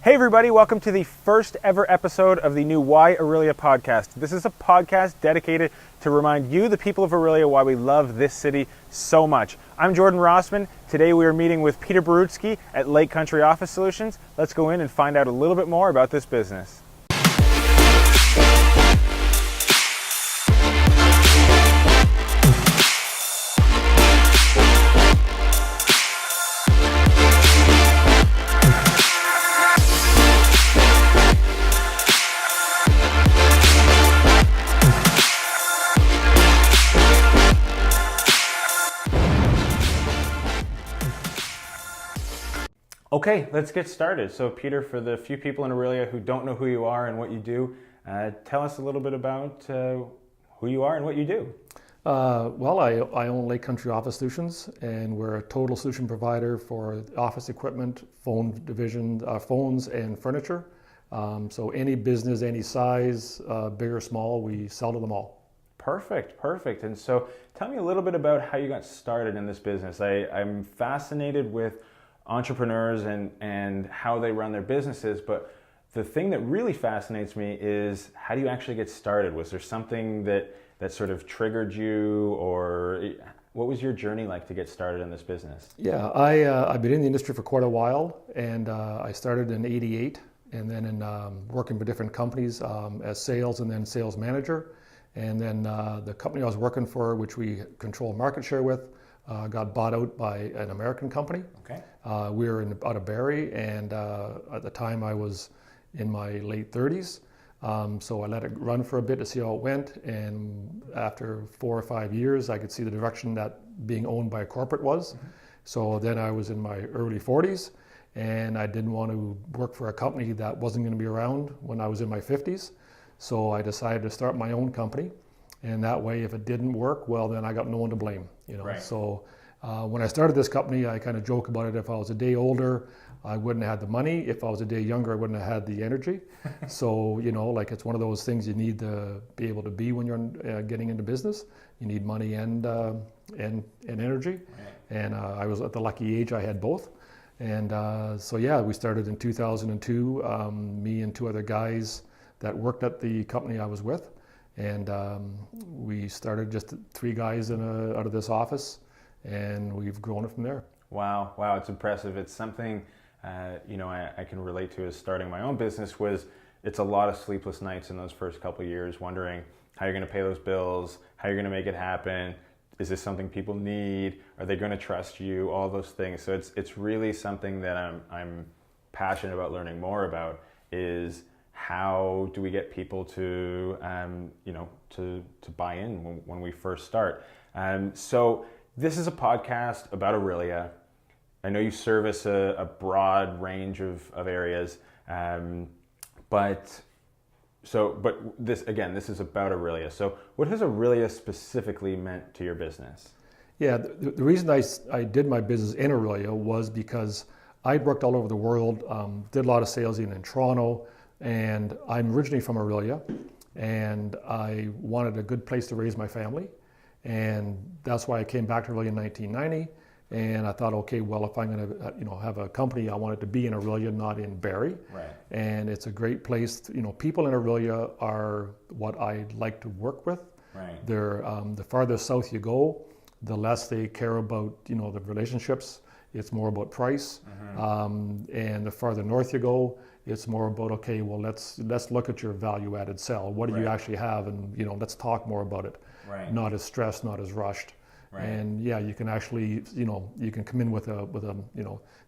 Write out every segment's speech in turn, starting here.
Hey everybody, welcome to the first ever episode of the new Why Orillia podcast. This is a podcast dedicated to remind you, the people of Orillia, why we love this city so much. I'm Jordan Rossman. Today we are meeting with Peter Borutski at Lake Country Office Solutions. Let's go in and find out a little bit more about this business. Okay, let's get started. So Peter, for the few people in Orillia who don't know who you are and what you do, tell us a little bit about who you are and what you do. I own Lake Country Office Solutions, and we're a total solution provider for office equipment, phone division, phones and furniture. So any business, any size, big or small, we sell to them all. Perfect. And so tell me a little bit about how you got started in this business. I'm fascinated with entrepreneurs and how they run their businesses, but the thing that really fascinates me is how do you actually get started? Was there something that sort of triggered you, or what was your journey like to get started in this business? Yeah, I've been in the industry for quite a while, and I started in '88, and then in working for different companies as sales and then sales manager, and then the company I was working for, which we control market share with, got bought out by an American company. Okay. We were out of Barrie, and at the time I was in my late 30s. So I let it run for a bit to see how it went, and after 4 or 5 years I could see the direction that being owned by a corporate was. Mm-hmm. So then I was in my early 40s, and I didn't want to work for a company that wasn't going to be around when I was in my 50s. So I decided to start my own company, and that way if it didn't work, well then I got no one to blame. Right. So when I started this company, I kind of joke about it. If I was a day older, I wouldn't have had the money. If I was a day younger, I wouldn't have had the energy. So, it's one of those things you need to be able to be when you're getting into business. You need money and energy. Right. And I was at the lucky age I had both. And we started in 2002, me and 2 other guys that worked at the company I was with. And we started just 3 guys out of this office, and we've grown it from there. Wow, it's impressive. It's something I can relate to as starting my own business. It's a lot of sleepless nights in those first couple of years, wondering how you're going to pay those bills, how you're going to make it happen. Is this something people need? Are they going to trust you? All those things. So it's really something that I'm passionate about learning more about. Is how do we get people to buy in when we first start? So this is a podcast about Orillia. I know you service a broad range of areas, but this is about Orillia. So what has Orillia specifically meant to your business? Yeah, the reason I did my business in Orillia was because I'd worked all over the world, did a lot of sales even in Toronto, and I'm originally from Orillia, and I wanted a good place to raise my family, and that's why I came back to Orillia in 1990. And I thought, okay, well, if I'm going to, have a company, I want it to be in Orillia, not in Barrie. Right. And it's a great place. People in Orillia are what I like to work with. Right. They're the farther south you go, the less they care about, the relationships. It's more about price. Mm-hmm. And the farther north you go, it's more about, okay, well, let's look at your value-added sell. What do you actually have? And, let's talk more about it. Right. Not as stressed, not as rushed. Right. And you can actually, you can come in with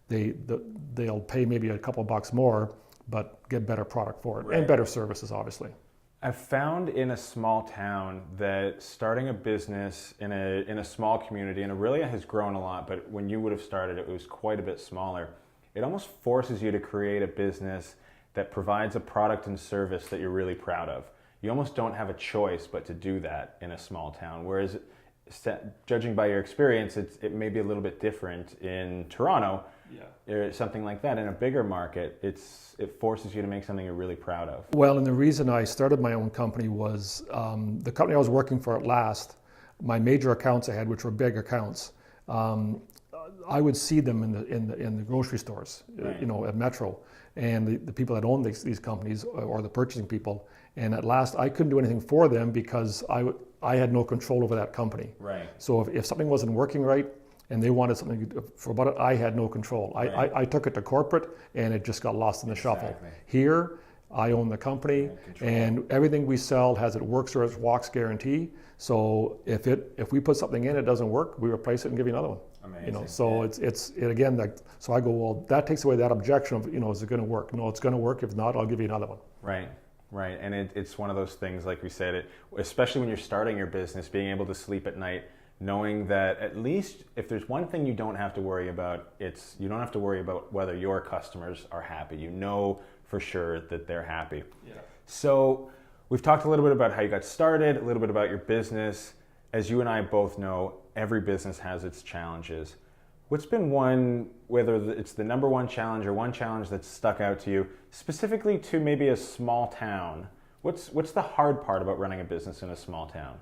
they'll pay maybe a couple bucks more, but get better product for it. Right. And better services, obviously. I've found in a small town that starting a business in a small community, and Orillia has grown a lot, but when you would have started, it was quite a bit smaller. It almost forces you to create a business that provides a product and service that you're really proud of. You almost don't have a choice but to do that in a small town, whereas judging by your experience, it may be a little bit different in Toronto. Yeah. Something like that. In a bigger market, it forces you to make something you're really proud of. Well, and the reason I started my own company was the company I was working for at last, my major accounts I had, which were big accounts, I would see them in the grocery stores, Right. you know, at Metro, and the people that own these companies or the purchasing people. And at last, I couldn't do anything for them because I had no control over that company. Right. So if something wasn't working right and they wanted something for about it, I had no control. Right. I took it to corporate and it just got lost in the shuffle. Exactly. Here, I own the company, Control. and everything we sell has a works or it walks guarantee. So if we put something in, it doesn't work, we replace it and give you another one. Amazing. You know, so Yeah. it's again, like, so I go, well, that takes away that objection of, you know, is it going to work? No, it's going to work. If not, I'll give you another one. Right, right. And it's one of those things, like we said, especially when you're starting your business, being able to sleep at night, knowing that at least if there's one thing you don't have to worry about, you don't have to worry about whether your customers are happy. You know for sure that they're happy. Yeah. So we've talked a little bit about how you got started, a little bit about your business. As you and I both know, every business has its challenges. What's been one, whether it's the number one challenge or one challenge that's stuck out to you, specifically to maybe a small town? What's the hard part about running a business in a small town?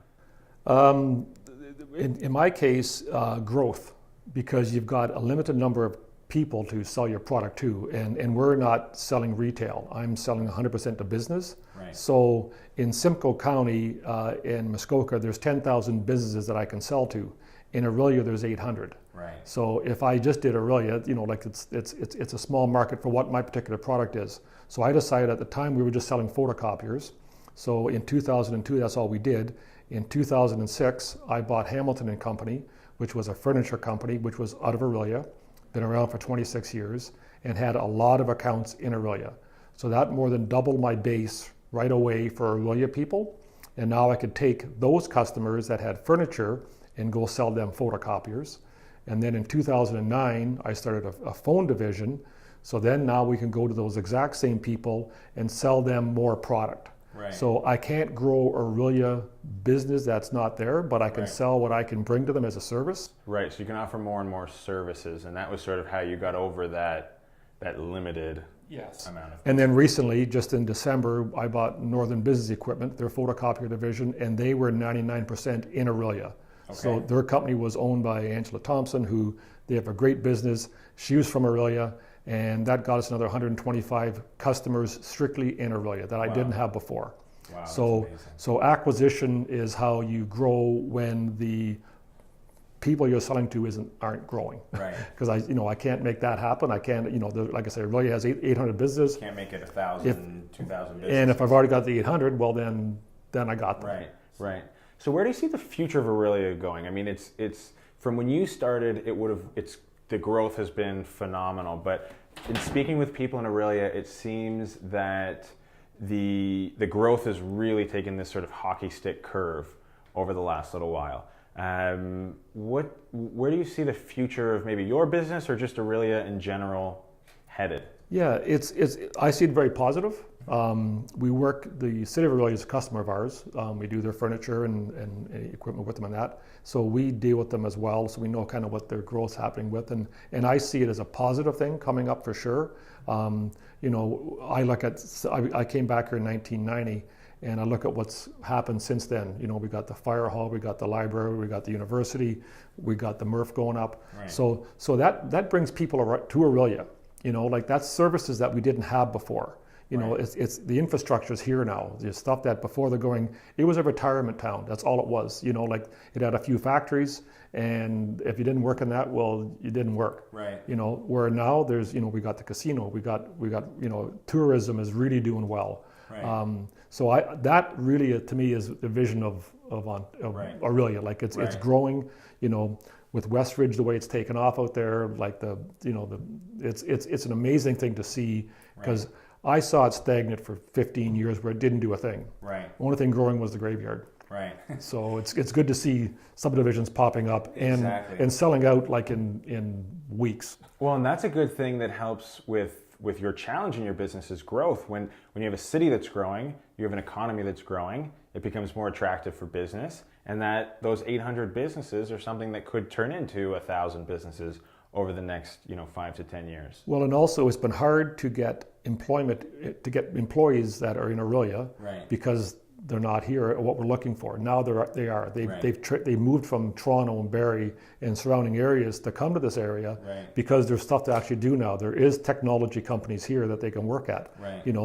In my case, growth, because you've got a limited number of people to sell your product to, and we're not selling retail. I'm selling 100% to business. Right. So in Simcoe County, in Muskoka, there's 10,000 businesses that I can sell to. In Orillia, there's 800. Right. So if I just did Orillia, you know, like it's a small market for what my particular product is. So I decided at the time we were just selling photocopiers. So in 2002, that's all we did. In 2006, I bought Hamilton and Company, which was a furniture company, which was out of Orillia, been around for 26 years, and had a lot of accounts in Orillia. So that more than doubled my base right away for Orillia people. And now I could take those customers that had furniture and go sell them photocopiers. And then in 2009, I started a phone division. So then now we can go to those exact same people and sell them more product. Right. So I can't grow Orillia business that's not there, but I can Right. sell what I can bring to them as a service. Right. So you can offer more and more services, and that was sort of how you got over that limited amount of. And then recently, just in December, I bought Northern Business Equipment, their photocopier division, and they were 99% in Orillia. So Okay. their company was owned by Angela Thompson, who they have a great business. She was from Orillia, and that got us another 125 customers strictly in Orillia that I Wow. didn't have before. Wow, that's So, amazing. so acquisition is how you grow when the people you're selling to aren't growing. Right. Because I can't make that happen. I can't, like I said, Orillia has 800 businesses, Can't make it 1,000, 2,000 business. and if I've already got the 800, well then I got them. Right, right. So where do you see the future of Orillia going? I mean, it's from when you started, the growth has been phenomenal. But in speaking with people in Orillia, it seems that the growth has really taken this sort of hockey stick curve over the last little while. Where do you see the future of maybe your business or just Orillia in general headed? Yeah, I see it very positive. The city of Orillia is a customer of ours. We do their furniture and equipment with them and that. So we deal with them as well. So we know kind of what their growth's happening with. And I see it as a positive thing coming up for sure. I came back here in 1990 and I look at what's happened since then. We got the fire hall, we got the library, we got the university, we got the MRF going up. Right. So that brings people to Orillia. That's services that we didn't have before. Right. It's the infrastructure is here now. The stuff that before they're going, it was a retirement town. That's all it was. It had a few factories, and if you didn't work in that, well, you didn't work. Right. Where now there's, we got the casino, we got tourism is really doing well. Right. So that really to me is the vision of Right. Orillia. It's Right. growing. With Westridge, the way it's taken off out there, it's an amazing thing to see because. Right. I saw it stagnant for 15 years where it didn't do a thing. Right. The only thing growing was the graveyard. Right. So it's good to see subdivisions popping up Exactly. and selling out like in weeks. Well, and that's a good thing that helps with your challenge in your business is growth. When you have a city that's growing, you have an economy that's growing, it becomes more attractive for business, and that those 800 businesses are something that could turn into 1,000 businesses over the next 5 to 10 years. Well, and also it's been hard to get employees that are in Orillia Right. because they're not here, what we're looking for. Now they are. They moved from Toronto and Barrie and surrounding areas to come to this area because there's stuff to actually do now. There is technology companies here that they can work at,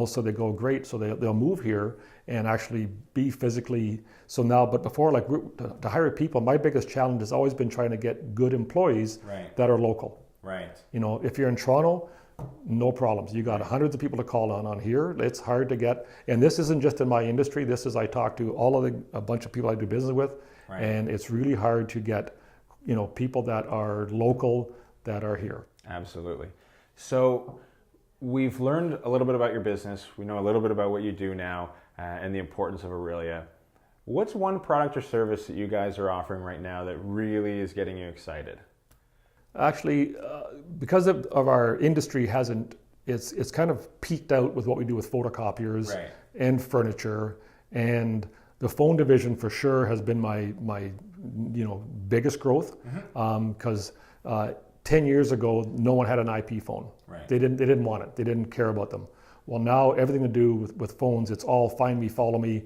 so they go great. So they'll move here and actually be physically. So now, but before, like to hire people, my biggest challenge has always been trying to get good employees that are local. If you're in Toronto, no problems. You got hundreds of people to call on here. It's hard to get, and this isn't just in my industry. This is, I talk to a bunch of people I do business with, and it's really hard to get, people that are local that are here. Absolutely. So we've learned a little bit about your business. We know a little bit about what you do now and the importance of Orillia. What's one product or service that you guys are offering right now that really is getting you excited? Actually, because of our industry it's kind of peaked out with what we do with photocopiers and furniture, and the phone division for sure has been my biggest growth, because 10 years ago no one had an IP phone. They didn't want it. They didn't care about them. Well, now everything to do with phones, it's all find me, follow me.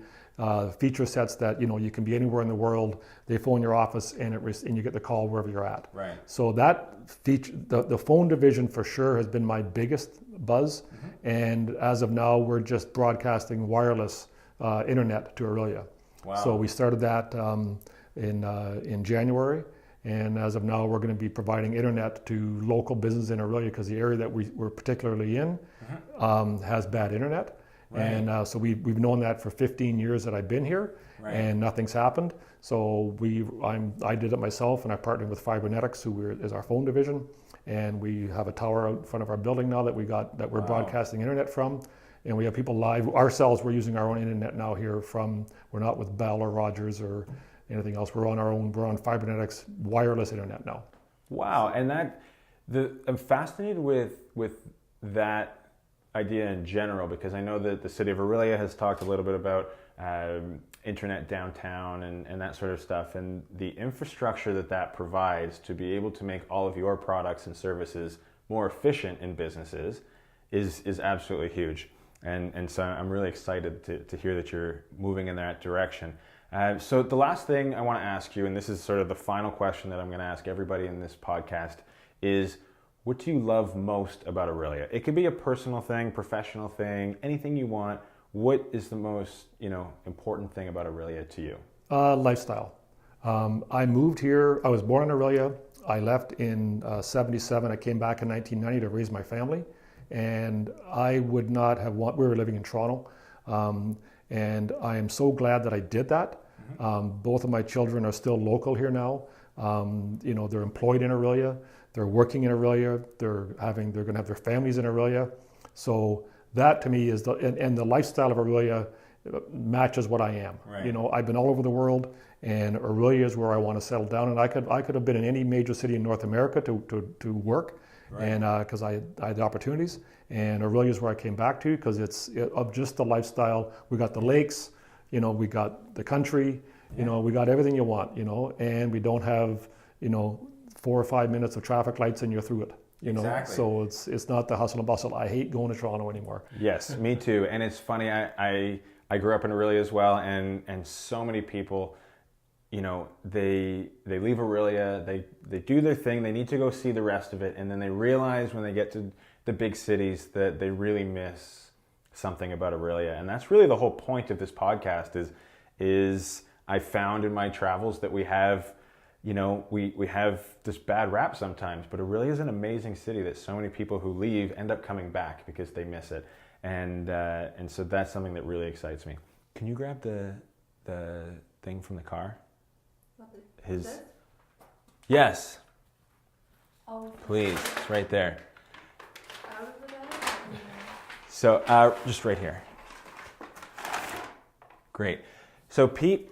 Feature sets that you can be anywhere in the world. They phone your office and you get the call wherever you're at. So that feature, the phone division for sure has been my biggest buzz. And as of now, we're just broadcasting wireless internet to Orillia. So we started that in January, and as of now, we're going to be providing internet to local business in Orillia because the area that we're particularly in has bad internet. And so we've known that for 15 years that I've been here, and nothing's happened. So I did it myself, and I partnered with Fibernetics, who is our phone division, and we have a tower out in front of our building now that we're broadcasting internet from, and we have people live. Ourselves, we're using our own internet now here we're not with Bell or Rogers or anything else. We're on our own. We're on Fibernetics wireless internet now. Wow, and I'm fascinated with that idea in general, because I know that the city of Orillia has talked a little bit about internet downtown and that sort of stuff, and the infrastructure that provides to be able to make all of your products and services more efficient in businesses is absolutely huge. And so I'm really excited to hear that you're moving in that direction. So the last thing I want to ask you, and this is sort of the final question that I'm going to ask everybody in this podcast, is what do you love most about Orillia? It could be a personal thing, professional thing, anything you want. What is the most, important thing about Orillia to you? Lifestyle. I moved here. I was born in Orillia. I left in 77. I came back in 1990 to raise my family. And I would not have we were living in Toronto. And I am so glad that I did that. Both of my children are still local here now. They're employed in Orillia. They're working in Orillia. They're going to have their families in Orillia. So that to me is and the lifestyle of Orillia matches what I am. I've been all over the world, and Orillia is where I want to settle down. And I could have been in any major city in North America to work, and because I had the opportunities. And Orillia is where I came back to because it's of just the lifestyle. We got the lakes, we got the country, we got everything you want, and we don't have 4 or 5 minutes of traffic lights and you're through it. Exactly. So it's not the hustle and bustle. I hate going to Toronto anymore. Yes, me too. And it's funny, I grew up in Orillia as well, and so many people, they leave Orillia, they do their thing, they need to go see the rest of it, and then they realize when they get to the big cities that they really miss something about Orillia. And that's really the whole point of this podcast is I found in my travels that we have we have this bad rap sometimes, but Orillia is an amazing city that so many people who leave end up coming back because they miss it. And so that's something that really excites me. Can you grab the thing from the car? His. Yes. Oh. Please, it's right there. Out of the bag? So just right here. Great. So Pete,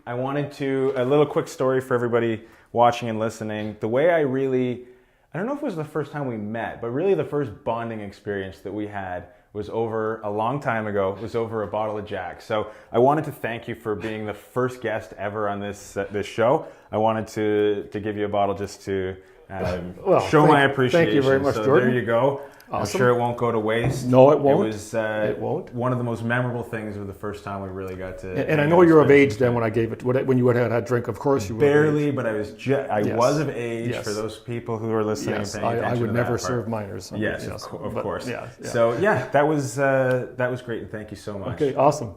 I wanted a little quick story for everybody watching and listening. The way I don't know if it was the first time we met, but really the first bonding experience that we had was over a long time ago. It was over a bottle of Jack. So I wanted to thank you for being the first guest ever on this show. I wanted to give you a bottle just to Well, show my appreciation. thank you very much, so Jordan. there you go. Awesome. I'm sure it won't go to waste. No, it won't. It was It won't. one of the most memorable things of the first time we really got to. And I know you're of age then when I gave it. When you had had a drink, of course you were. Barely, but I was Yes. was of age. Yes. For those people who are listening Yes, and paying attention I would to never that part. serve minors. Yes, of but course. Yeah, yeah. So yeah, that was great, and thank you so much. Okay, awesome.